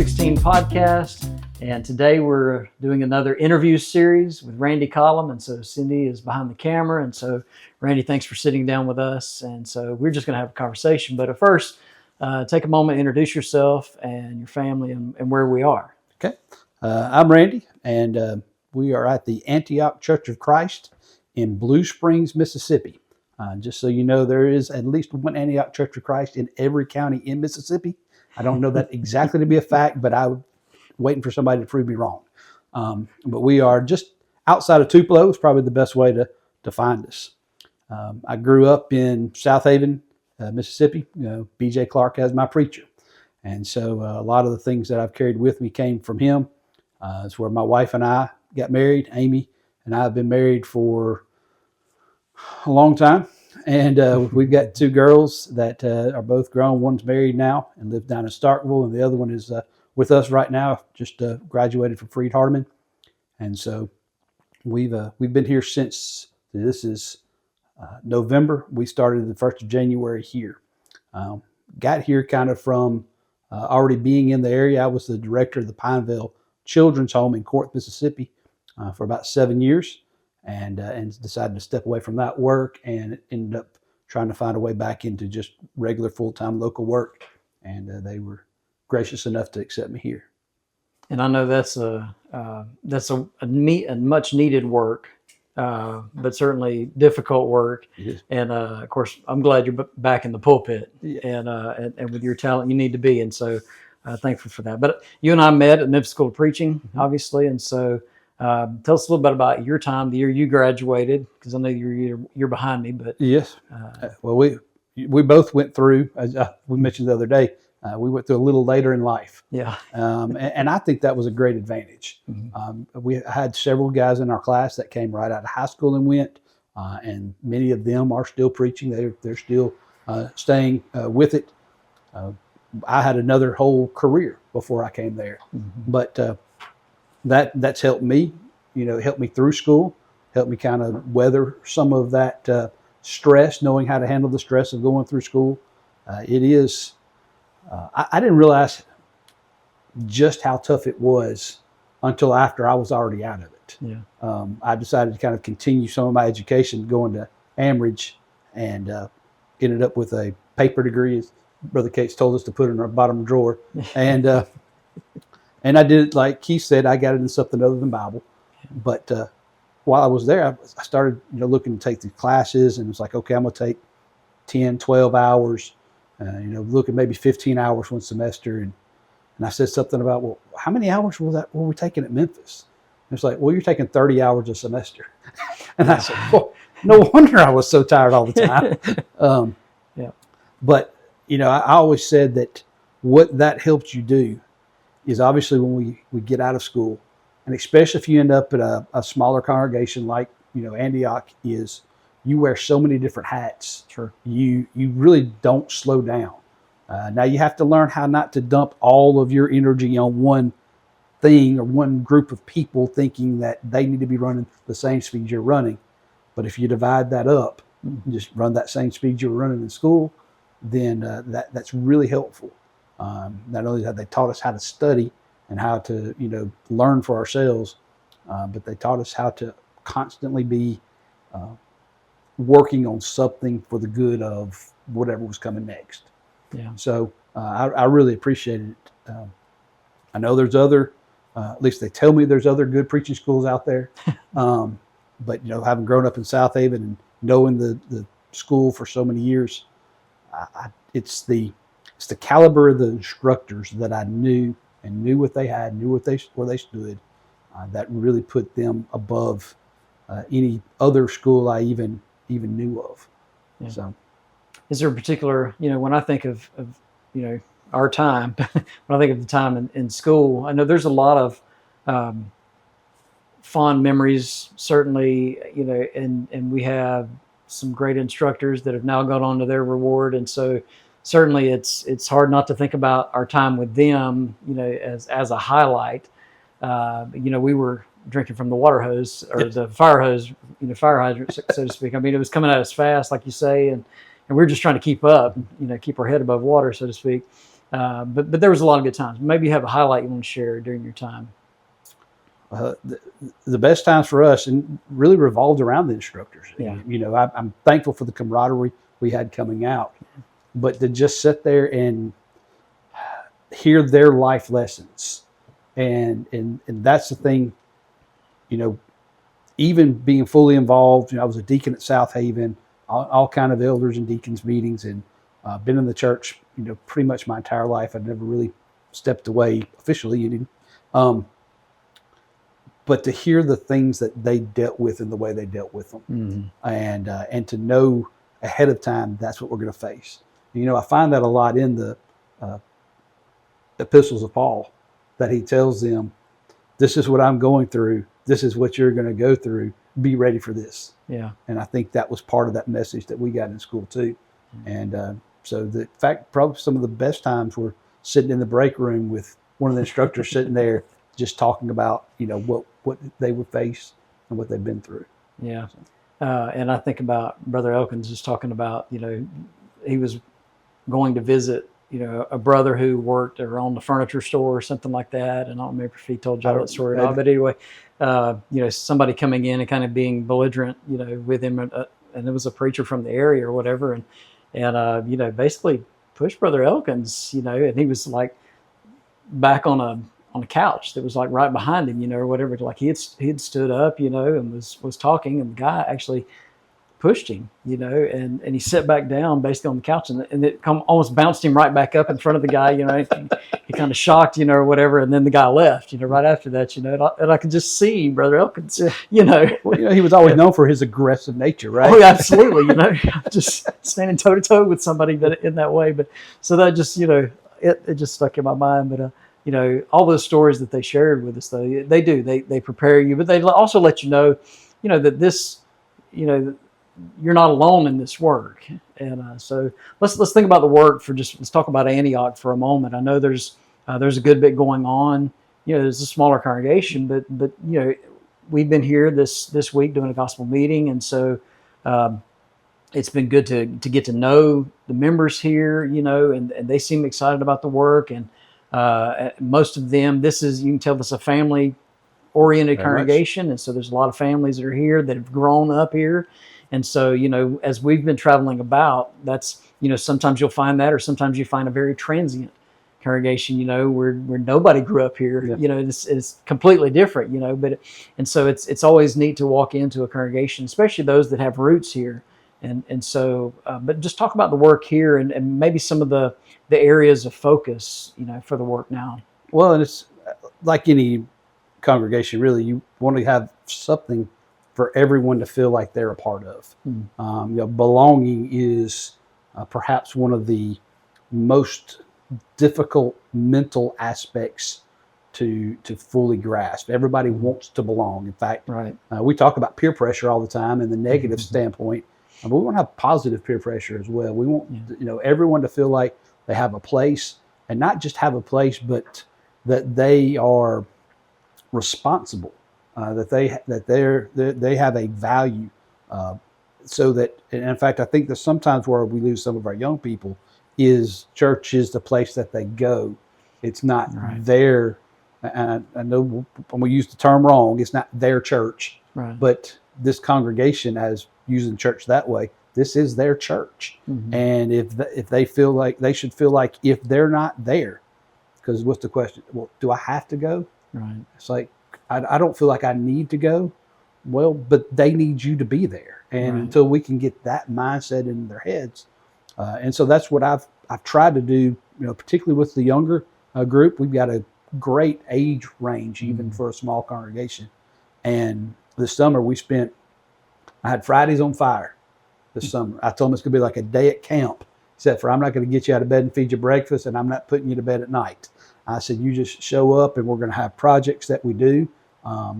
16 podcast, and today we're doing another interview series with Randy Collum, and so Cindy is behind the camera, and so Randy, thanks for sitting down with us, and so we're just going to have a conversation, but at first, take a moment, introduce yourself and your family and where we are. Okay, I'm Randy, and we are at the Antioch Church of Christ in Blue Springs, Mississippi. Just so you know, there is at least one Antioch Church of Christ in every county in Mississippi. I don't know that exactly to be a fact, but I'm waiting for somebody to prove me wrong. But we are just outside of Tupelo is probably the best way to find us. I grew up in South Haven, Mississippi. B.J. Clark as my preacher. And so a lot of the things that I've carried with me came from him. It's where my wife and I got married. Amy and I have been married for a long time. And we've got two girls that are both grown. One's married now and lives down in Starkville, and the other one is with us right now, just graduated from Freed Hardeman. And so we've been here since, this is November. We started the 1st of January here. Got here kind of from already being in the area. I was the director of the Pineville Children's Home in Corinth, Mississippi for about 7 years. And decided to step away from that work and ended up trying to find a way back into just regular full-time local work. And they were gracious enough to accept me here. And I know that's a much needed work, but certainly difficult work. Yes. And of course, I'm glad you're back in the pulpit. Yeah. And with your talent, you need to be. And so thankful for that. But you and I met at Memphis School of Preaching, obviously. And so tell us a little bit about your time, the year you graduated, because I know you're behind me. But yes, well, we both went through, as we mentioned the other day, we went through a little later in life. Yeah, and I think that was a great advantage. Mm-hmm. We had several guys in our class that came right out of high school and went, and many of them are still preaching. They're still staying with it. I had another whole career before I came there, mm-hmm. But that's helped me, helped me through school, helped me kind of weather some of that stress, knowing how to handle the stress of going through school. It is, I didn't realize just how tough it was until after I was already out of it. Yeah. I decided to kind of continue some of my education going to Amridge and ended up with a paper degree, as Brother Cates told us to put in our bottom drawer. And I did it like he said, I got it in something other than Bible. But while I was there, I started looking to take the classes, and it's like, okay, I'm going to take 10, 12 hours, look at maybe 15 hours one semester. And I said something about, well, how many hours were we taking at Memphis? And it's like, well, you're taking 30 hours a semester. And I said, well, no wonder I was so tired all the time. Yeah. But, I always said that what that helps you do is obviously when we get out of school, and especially if you end up at a smaller congregation like Antioch is, you wear so many different hats. Sure. You really don't slow down. Now you have to learn how not to dump all of your energy on one thing or one group of people thinking that they need to be running the same speed you're running. But if you divide that up, just run that same speed you were running in school, then that's really helpful. Not only have they taught us how to study and how to, learn for ourselves, but they taught us how to constantly be working on something for the good of whatever was coming next. Yeah. So I really appreciated it. I know there's other, at least they tell me there's other good preaching schools out there. But, having grown up in South Haven and knowing the school for so many years, it's the caliber of the instructors that I knew what they had, knew where they stood, that really put them above any other school I even knew of. Yeah. So, is there a particular, when I think of our time, when I think of the time in school, I know there's a lot of fond memories, certainly, and we have some great instructors that have now gone on to their reward, and so certainly it's hard not to think about our time with them, as a highlight. We were drinking from the water hose or the fire hose, fire hydrant, so to speak. I mean, it was coming at us fast, like you say, and we were just trying to keep up, keep our head above water, so to speak. But there was a lot of good times. Maybe you have a highlight you want to share during your time. The best times for us and really revolved around the instructors. Yeah. I'm thankful for the camaraderie we had coming out, but to just sit there and hear their life lessons, and that's the thing. Even being fully involved, I was a deacon at South Haven, all kind of elders and deacons meetings, and been in the church, pretty much my entire life. I've never really stepped away officially. But to hear the things that they dealt with and the way they dealt with them, and to know ahead of time that's what we're going to face. I find that a lot in the epistles of Paul, that he tells them, "This is what I'm going through. This is what you're going to go through. Be ready for this." Yeah. And I think that was part of that message that we got in school too. And so the fact, probably some of the best times were sitting in the break room with one of the instructors sitting there, just talking about what they would face and what they've been through. Yeah. And I think about Brother Elkins just talking about, he was going to visit, a brother who worked or owned a furniture store or something like that. And I don't remember if he told you that story or not, but anyway, somebody coming in and kind of being belligerent, with him, and it was a preacher from the area or whatever. And basically pushed Brother Elkins, and he was like back on a couch that was like right behind him, or whatever. Like he had stood up, and was talking, and the guy actually pushed him, and he sat back down basically on the couch, and it almost bounced him right back up in front of the guy, he kind of shocked, or whatever. And then the guy left, right after that, and I could just see Brother Elkins, Well, he was always known for his aggressive nature, right? Oh, absolutely. Just standing toe to toe with somebody that in that way. But so that just, it just stuck in my mind. But, all those stories that they shared with us, though, they prepare you, but they also let you know, that this, you're not alone in this work. And so let's think about the work let's talk about Antioch for a moment. I know there's a good bit going on. There's a smaller congregation, but we've been here this week doing a gospel meeting, and so it's been good to get to know the members here, and they seem excited about the work. And most of them, you can tell this is a family-oriented congregation, and so there's a lot of families that are here that have grown up here. And so, as we've been traveling about, that's, sometimes you'll find that, or sometimes you find a very transient congregation, where nobody grew up here. Yeah. It's completely different, and so it's always neat to walk into a congregation, especially those that have roots here. And so, but just talk about the work here and maybe some of the areas of focus, for the work now. Well, and it's like any congregation, really, you want to have something for everyone to feel like they're a part of. Belonging is perhaps one of the most difficult mental aspects to fully grasp. Everybody wants to belong. In fact, right. We talk about peer pressure all the time in the negative standpoint, but we want to have positive peer pressure as well. We want everyone to feel like they have a place, and not just have a place, but that they are responsible. That they have a value, so that, and in fact, I think that sometimes where we lose some of our young people is church is the place that they go. It's not their. I know we use the term wrong. It's not their church, but this congregation, as using church that way, this is their church. And if they feel like, they should feel like, if they're not there, because what's the question? Well, do I have to go? Right. It's like, I don't feel like I need to go. Well, but they need you to be there. And until we can get that mindset in their heads. And so that's what I've tried to do, particularly with the younger group. We've got a great age range, even for a small congregation. And this summer I had Fridays on fire this summer. I told them it's going to be like a day at camp, except for I'm not going to get you out of bed and feed you breakfast, and I'm not putting you to bed at night. I said, you just show up, and we're going to have projects that we do.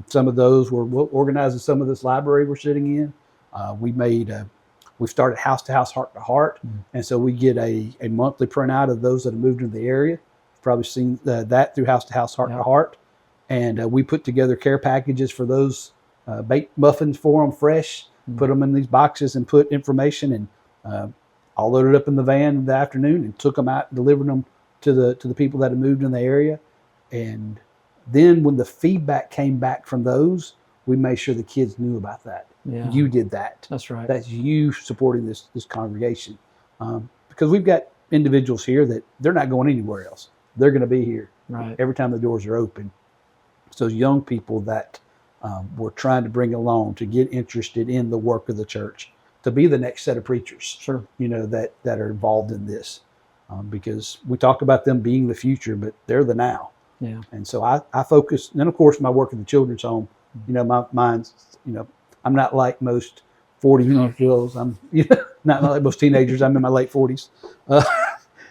Some of those we're organizing some of this library we're sitting in. We started house to house, heart to heart. And so we get a monthly printout of those that have moved into the area. You've probably seen that through house to house, heart to heart. And we put together care packages for those, baked muffins for them fresh, put them in these boxes and put information, and all loaded up in the van in the afternoon and took them out and delivered them to the people that have moved in the area. And then when the feedback came back from those, we made sure the kids knew about that. Yeah. You did that. That's right. That's you supporting this congregation. Because we've got individuals here that they're not going anywhere else. They're going to be here every time the doors are open. So young people that we're trying to bring along to get interested in the work of the church, to be the next set of preachers, that are involved in this. Because we talk about them being the future, but they're the now. Yeah. And so I focus, and then of course my work in the children's home, mine's, I'm not like most 40-year-olds. I'm not like most teenagers. I'm in my late 40s.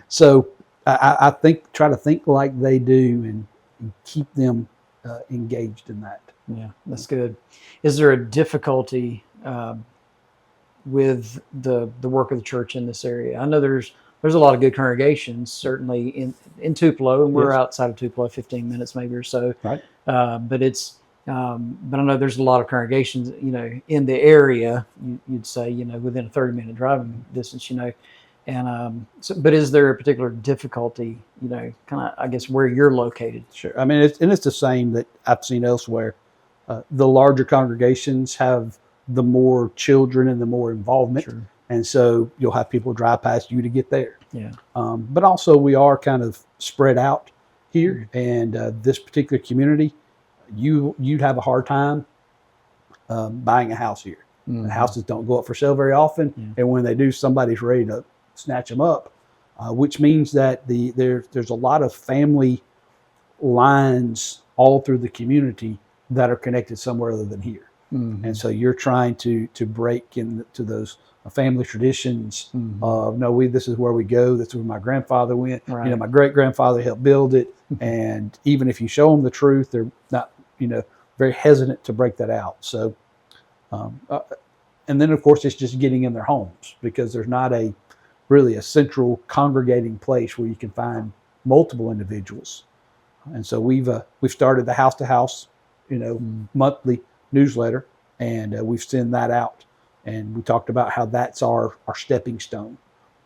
So I try to think like they do and keep them engaged in that. Yeah, that's good. Is there a difficulty with the work of the church in this area? I know there's a lot of good congregations, certainly in Tupelo, and we're outside of Tupelo, 15 minutes maybe or so. Right. But I know there's a lot of congregations, in the area. You'd say, within a 30-minute driving distance, And but is there a particular difficulty, kind of, I guess, where you're located? Sure. I mean, it's the same that I've seen elsewhere. The larger congregations have the more children and the more involvement. Sure. And so you'll have people drive past you to get there. Yeah. But also we are kind of spread out here. And this particular community, you'd have a hard time buying a house here. Mm-hmm. The houses don't go up for sale very often. Yeah. And when they do, somebody's ready to snatch them up, which means that there's a lot of family lines all through the community that are connected somewhere other than here. Mm-hmm. And so you're trying to break into those family traditions of, no, this is where we go. This is where my grandfather went. Right. My great grandfather helped build it. And even if you show them the truth, they're not, very hesitant to break that out. So, and then of course it's just getting in their homes, because there's not really a central congregating place where you can find multiple individuals. And so we've started the house to house, monthly newsletter, and we've sent that out. And we talked about how that's our stepping stone.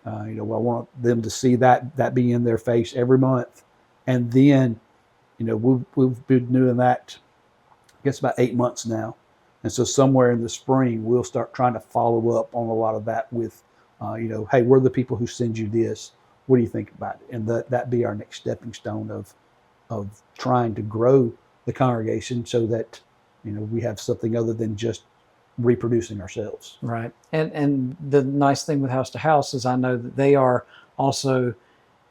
I want them to see that be in their face every month. And then, we've been doing that, I guess, about 8 months now. And so somewhere in the spring, we'll start trying to follow up on a lot of that with, hey, we're the people who send you this. What do you think about it? And that be our next stepping stone of trying to grow the congregation so that, we have something other than just reproducing ourselves. Right. And the nice thing with House to House is I know that they are also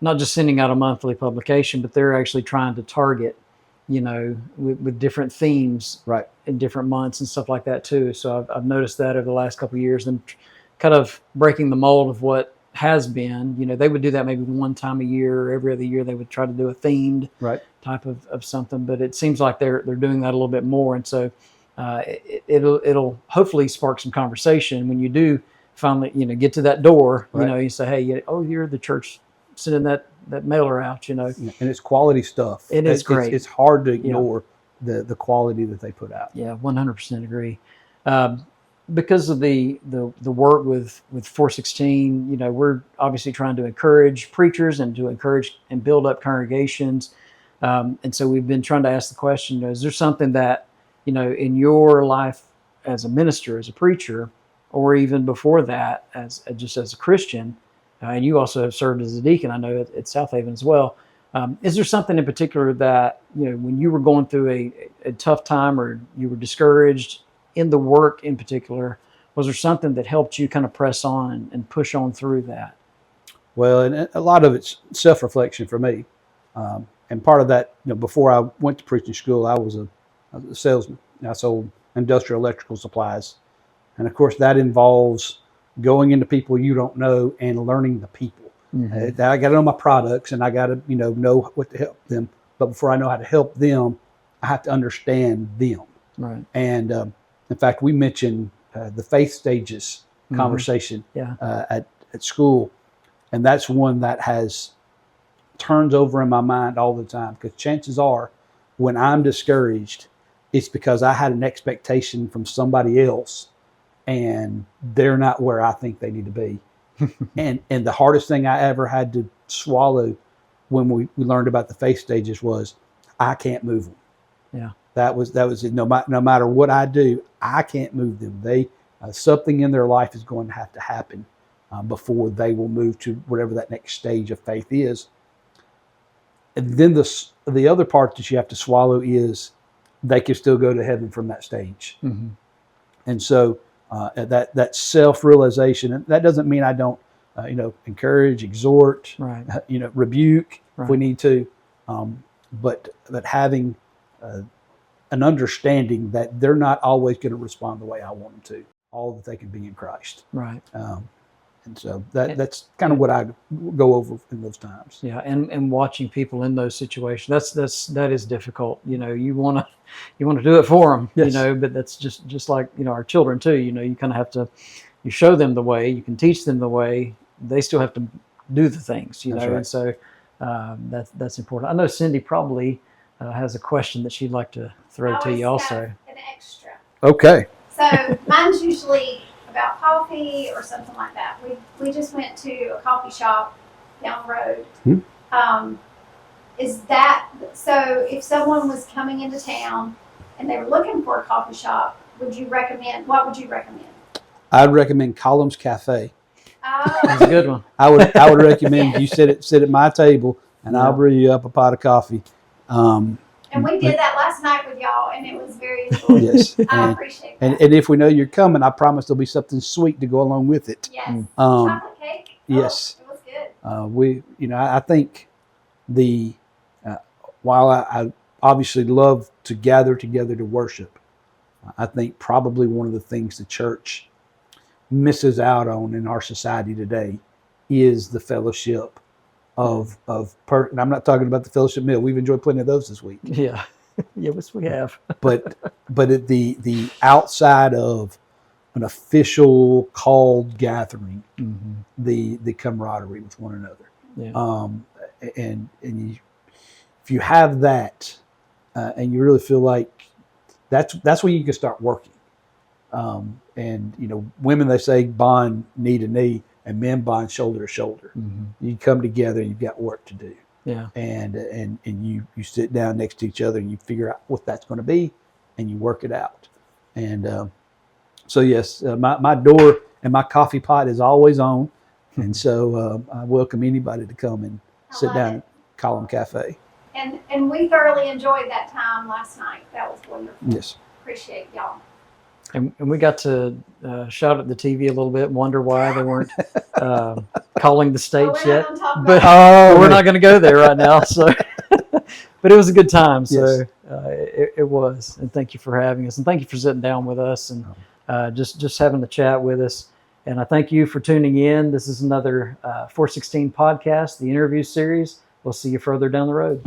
not just sending out a monthly publication, but they're actually trying to target, with different themes, right, in different months and stuff like that too. So I've noticed that over the last couple of years, and kind of breaking the mold of what has been. They would do that maybe one time a year or every other year. They would try to do a themed type of something, but it seems like they're doing that a little bit more. And so it'll hopefully spark some conversation when you do finally, get to that door. You say, hey, you're the church sending that mailer out. And it's quality stuff. It's great. It's hard to ignore the quality that they put out. Yeah, 100% agree. Because of the work with 416, we're obviously trying to encourage preachers and to encourage and build up congregations. And so we've been trying to ask the question, is there something that, in your life as a minister, as a preacher, or even before that, as a Christian, and you also have served as a deacon, I know at South Haven as well. Is there something in particular that, when you were going through a tough time or you were discouraged in the work in particular, was there something that helped you kind of press on and push on through that? Well, and a lot of it's self-reflection for me. And part of that, before I went to preaching school, I was a salesman. I sold industrial electrical supplies. And of course that involves going into people you don't know and learning the people. Mm-hmm. I got to know my products, and I got to, know what to help them. But before I know how to help them, I have to understand them. Right. And in fact, we mentioned the faith stages conversation at school. And that's one that turns over in my mind all the time, because chances are when I'm discouraged, it's because I had an expectation from somebody else and they're not where I think they need to be. and the hardest thing I ever had to swallow when we learned about the faith stages was, I can't move them. Yeah. That was it. No matter what I do, I can't move them. They something in their life is going to have to happen before they will move to whatever that next stage of faith is. And then the other part that you have to swallow is they can still go to heaven from that stage. Mm-hmm. And so that self-realization, and that doesn't mean I don't encourage, exhort, Right. Rebuke Right. if we need to, but having an understanding that they're not always going to respond the way I want them to, all that they can be in Christ. Right. And so that's kind of what I go over in those times. Yeah, and watching people in those situations, that is difficult. You want to do it for them, Yes. but that's just like our children too. You kind of have to, you show them the way, you can teach them the way. They still have to do the things, That's right. And so that's important. I know Cindy probably has a question that she'd like to throw to you also. An extra. Okay. So mine's usually about coffee or something like that. We just went to a coffee shop down the road. Is that so? If someone was coming into town and they were looking for a coffee shop, what would you recommend? I'd recommend Collum's Cafe. That's a good one. I would recommend you sit at my table and I'll brew you up a pot of coffee. And we did that last night with y'all, and it was very enjoyable. Yes. I appreciate that. And if we know you're coming, I promise there'll be something sweet to go along with it. Yes. Chocolate cake. Yes. It was good. I think while I obviously love to gather together to worship, I think probably one of the things the church misses out on in our society today is the fellowship and I'm not talking about the fellowship meal. We've enjoyed plenty of those this week. Yeah. Yes, we have. but at the outside of an official called gathering, Mm-hmm. the camaraderie with one another. Yeah. And if you have that, and you really feel like that's when you can start working. And women, they say, bond knee to knee, and men bond shoulder to shoulder. Mm-hmm. You come together, and you've got work to do. Yeah. And you sit down next to each other, and you figure out what that's going to be, and you work it out. And so yes, my door and my coffee pot is always on, and so I welcome anybody to come and sit down at Collum Cafe. And we thoroughly enjoyed that time last night. That was wonderful. Yes. Appreciate y'all. And we got to shout at the TV a little bit, and wonder why they weren't calling the states yet. But we're not going to go there right now. So, but it was a good time. So it was. And thank you for having us, and thank you for sitting down with us and just having the chat with us. And I thank you for tuning in. This is another 416 podcast, the interview series. We'll see you further down the road.